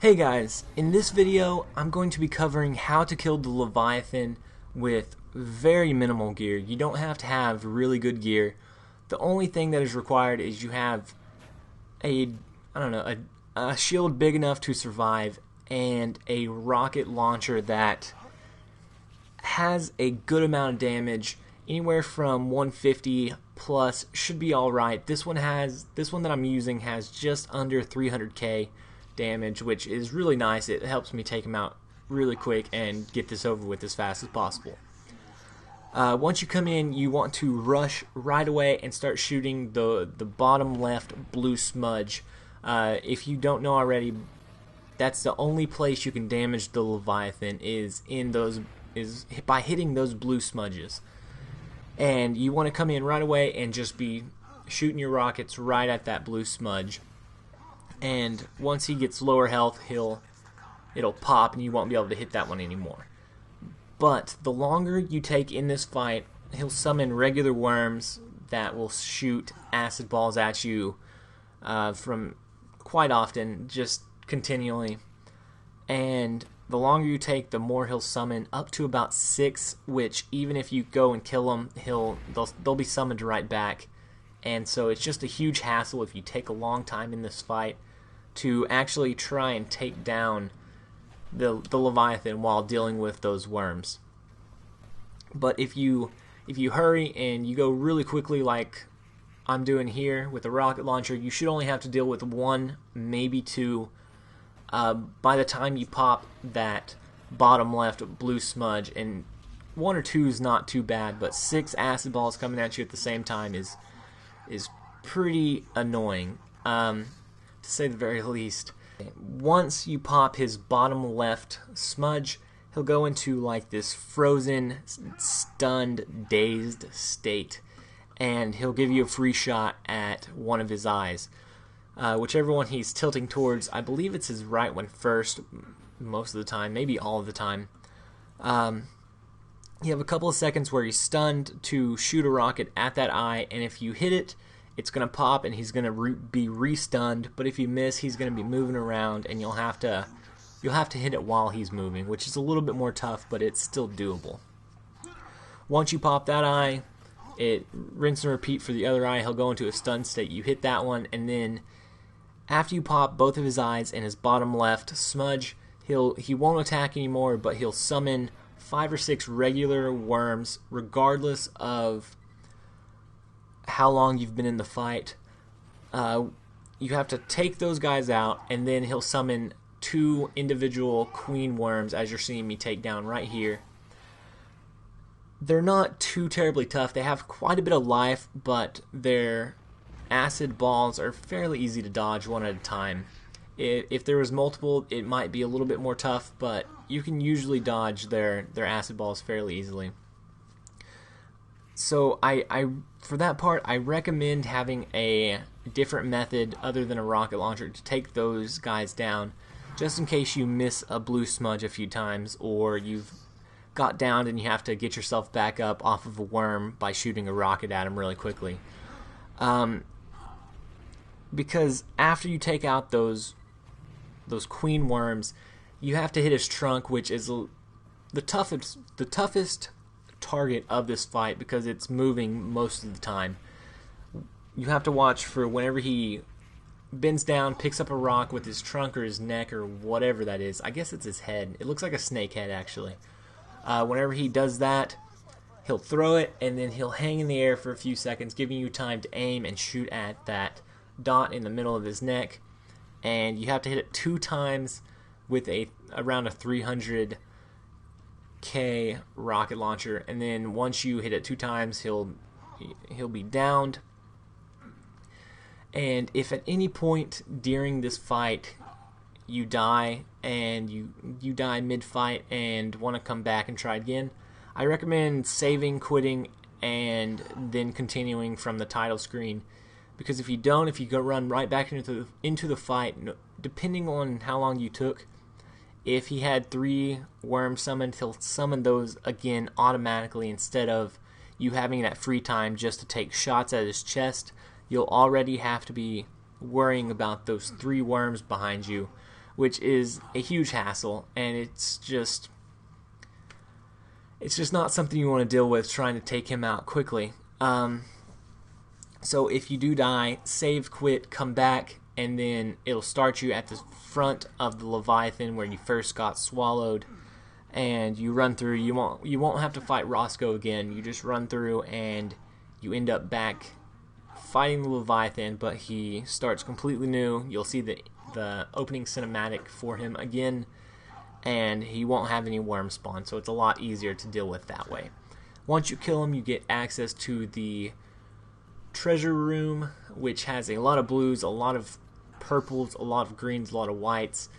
Hey guys, in this video I'm going to be covering how to kill the Leviathan with very minimal gear. You don't have to have really good gear. The only thing that is required is you have a shield big enough to survive and a rocket launcher that has a good amount of damage. Anywhere from 150 plus should be alright. This one that I'm using has just under 300k damage, which is really nice. It helps me take him out really quick and get this over with as fast as possible. Once you come in, you want to rush right away and start shooting the bottom left blue smudge. If you don't know already, that's the only place you can damage the Leviathan is by hitting those blue smudges. And you want to come in right away and just be shooting your rockets right at that blue smudge. And once he gets lower health, it'll pop and you won't be able to hit that one anymore. But the longer you take in this fight, he'll summon regular worms that will shoot acid balls at you from quite often, just continually. And the longer you take, the more he'll summon, up to about 6, which even if you go and kill them, they'll be summoned right back. And so it's just a huge hassle if you take a long time in this fight to actually try and take down the Leviathan while dealing with those worms. But if you hurry and you go really quickly like I'm doing here with the rocket launcher, you should only have to deal with 1, maybe 2 by the time you pop that bottom left blue smudge. And 1 or 2 is not too bad, but 6 acid balls coming at you at the same time is pretty annoying, to say the very least. Once you pop his bottom left smudge, he'll go into like this frozen, stunned, dazed state, and he'll give you a free shot at one of his eyes. Whichever one he's tilting towards, I believe it's his right one first, most of the time, maybe all of the time. You have a couple of seconds where he's stunned to shoot a rocket at that eye, and if you hit it, it's going to pop and he's going to be re-stunned, but if you miss, he's going to be moving around and you'll have to hit it while he's moving, which is a little bit more tough, but it's still doable. Once you pop that eye, it rinse and repeat for the other eye. He'll go into a stun state. You hit that one, and then after you pop both of his eyes and his bottom left smudge, he won't attack anymore, but he'll summon 5 or 6 regular worms regardless of how long you've been in the fight. You have to take those guys out, and then he'll summon 2 individual queen worms, as you're seeing me take down right here. They're not too terribly tough. They have quite a bit of life, but their acid balls are fairly easy to dodge one at a time. If there was multiple, it might be a little bit more tough, but you can usually dodge their acid balls fairly easily. So for that part, I recommend having a different method other than a rocket launcher to take those guys down, just in case you miss a blue smudge a few times, or you've got downed and you have to get yourself back up off of a worm by shooting a rocket at him really quickly. Because after you take out those queen worms, you have to hit his trunk, which is the toughest target of this fight because it's moving most of the time. You have to watch for whenever he bends down, picks up a rock with his trunk or his neck or whatever that is. I guess it's his head. It looks like a snake head, actually. Whenever he does that, he'll throw it and then he'll hang in the air for a few seconds, giving you time to aim and shoot at that dot in the middle of his neck. And you have to hit it 2 times with around a 300k rocket launcher, and then once you hit it 2 times, he'll be downed. And if at any point during this fight you die and you die mid-fight and want to come back and try again, I recommend saving, quitting, and then continuing from the title screen. Because if you don't, if you go run right back into the fight, depending on how long you took, if he had 3 worms summoned, he'll summon those again automatically instead of you having that free time just to take shots at his chest. You'll already have to be worrying about those 3 worms behind you which is a huge hassle, and it's just not something you want to deal with trying to take him out quickly. So if you do die, save, quit, come back, and then it'll start you at the front of the Leviathan where you first got swallowed, and you run through. You won't have to fight Roscoe again. You just run through and you end up back fighting the Leviathan, but he starts completely new. You'll see the opening cinematic for him again, and he won't have any worm spawn, so it's a lot easier to deal with that way. Once you kill him, you get access to the treasure room, which has a lot of blues, a lot of purples, a lot of greens, a lot of whites,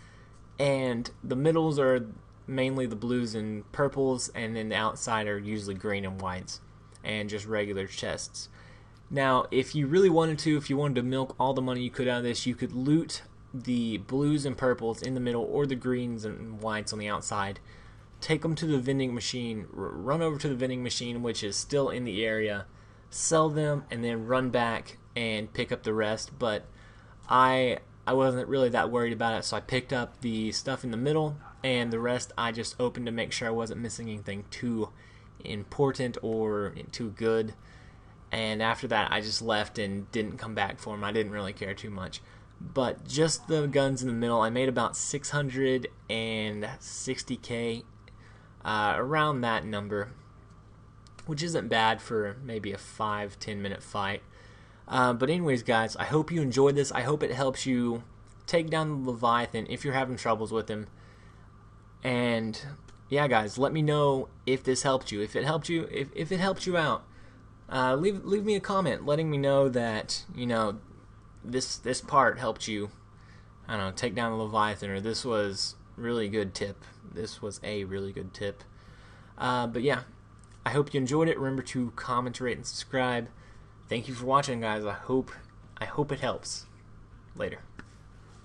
and the middles are mainly the blues and purples, and then the outside are usually green and whites, and just regular chests. Now, if you really wanted to, if you wanted to milk all the money you could out of this, you could loot the blues and purples in the middle, or the greens and whites on the outside, take them to the vending machine, run over to the vending machine, which is still in the area, sell them, and then run back and pick up the rest. But I wasn't really that worried about it, so I picked up the stuff in the middle, and the rest I just opened to make sure I wasn't missing anything too important or too good. And after that, I just left and didn't come back for them. I didn't really care too much. But just the guns in the middle, I made about 660k, around that number, which isn't bad for maybe a 5-10 minute fight. But anyways, guys, I hope you enjoyed this. I hope it helps you take down the Leviathan if you're having troubles with him. And yeah, guys, let me know if this helped you. If it helped you, if it helped you out, leave me a comment letting me know that, you know, this part helped you, I don't know, take down the Leviathan, or this was really good tip. This was a really good tip. But yeah, I hope you enjoyed it. Remember to comment, rate, and subscribe. Thank you for watching, guys. I hope it helps. Later.